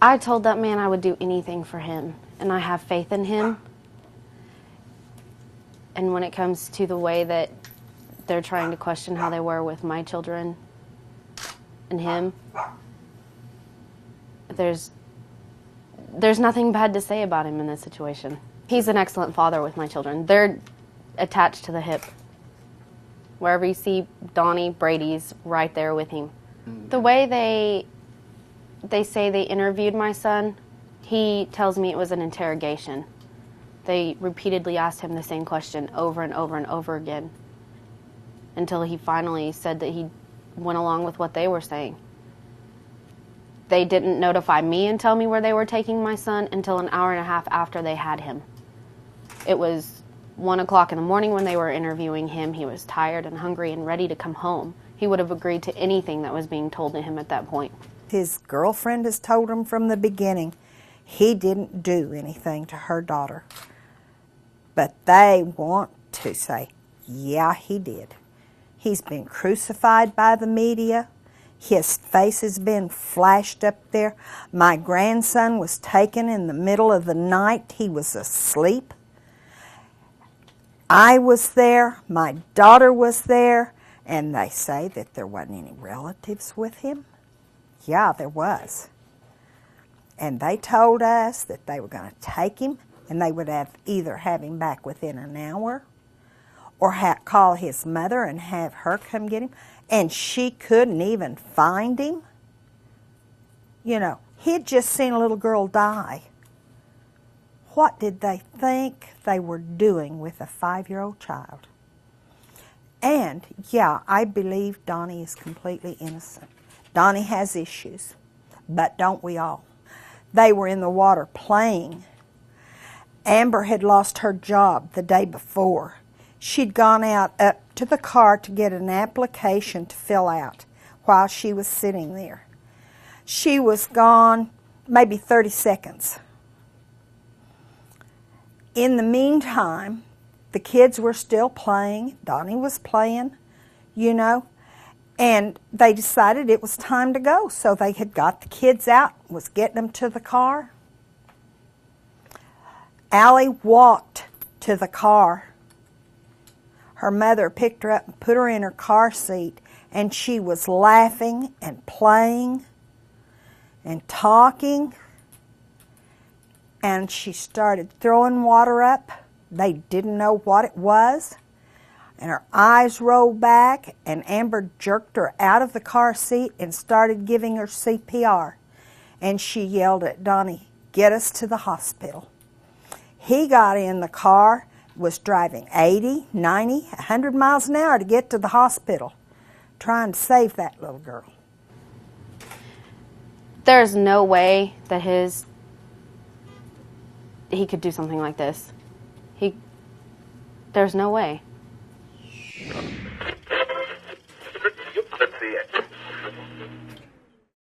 I told that man I would do anything for him, and I have faith in him. And when it comes to the way that they're trying to question how they were with my children and him, there's nothing bad to say about him in this situation. He's an excellent father with my children. They're attached to the hip. Wherever you see Donnie, Brady's right there with him. The way they say they interviewed my son, he tells me it was an interrogation. They repeatedly asked him the same question over and over and over again until he finally said that he went along with what they were saying. They didn't notify me and tell me where they were taking my son until an hour and a half after they had him. It was 1 o'clock in the morning when they were interviewing him. He was tired and hungry and ready to come home. He would have agreed to anything that was being told to him at that point. His girlfriend has told him from the beginning he didn't do anything to her daughter. But they want to say, yeah, he did. He's been crucified by the media. His face has been flashed up there. My grandson was taken in the middle of the night. He was asleep. I was there. My daughter was there. And they say that there wasn't any relatives with him. Yeah, there was. And they told us that they were going to take him and they would either have him back within an hour or call his mother and have her come get him. And she couldn't even find him. You know, he'd just seen a little girl die. What did they think they were doing with a 5-year-old child? And, yeah, I believe Donnie is completely innocent. Donnie has issues, but don't we all? They were in the water playing. Amber had lost her job the day before. She'd gone out up to the car to get an application to fill out while she was sitting there. She was gone maybe 30 seconds. In the meantime, the kids were still playing. Donnie was playing, you know, and they decided it was time to go. So they had got the kids out, was getting them to the car. Allie walked to the car. Her mother picked her up and put her in her car seat, and she was laughing and playing and talking. And she started throwing water up. They didn't know what it was. And her eyes rolled back, and Amber jerked her out of the car seat and started giving her CPR. And she yelled at Donnie, "Get us to the hospital." He got in the car, was driving 80, 90, 100 miles an hour to get to the hospital, trying to save that little girl. There's no way that he could do something like this. There's no way.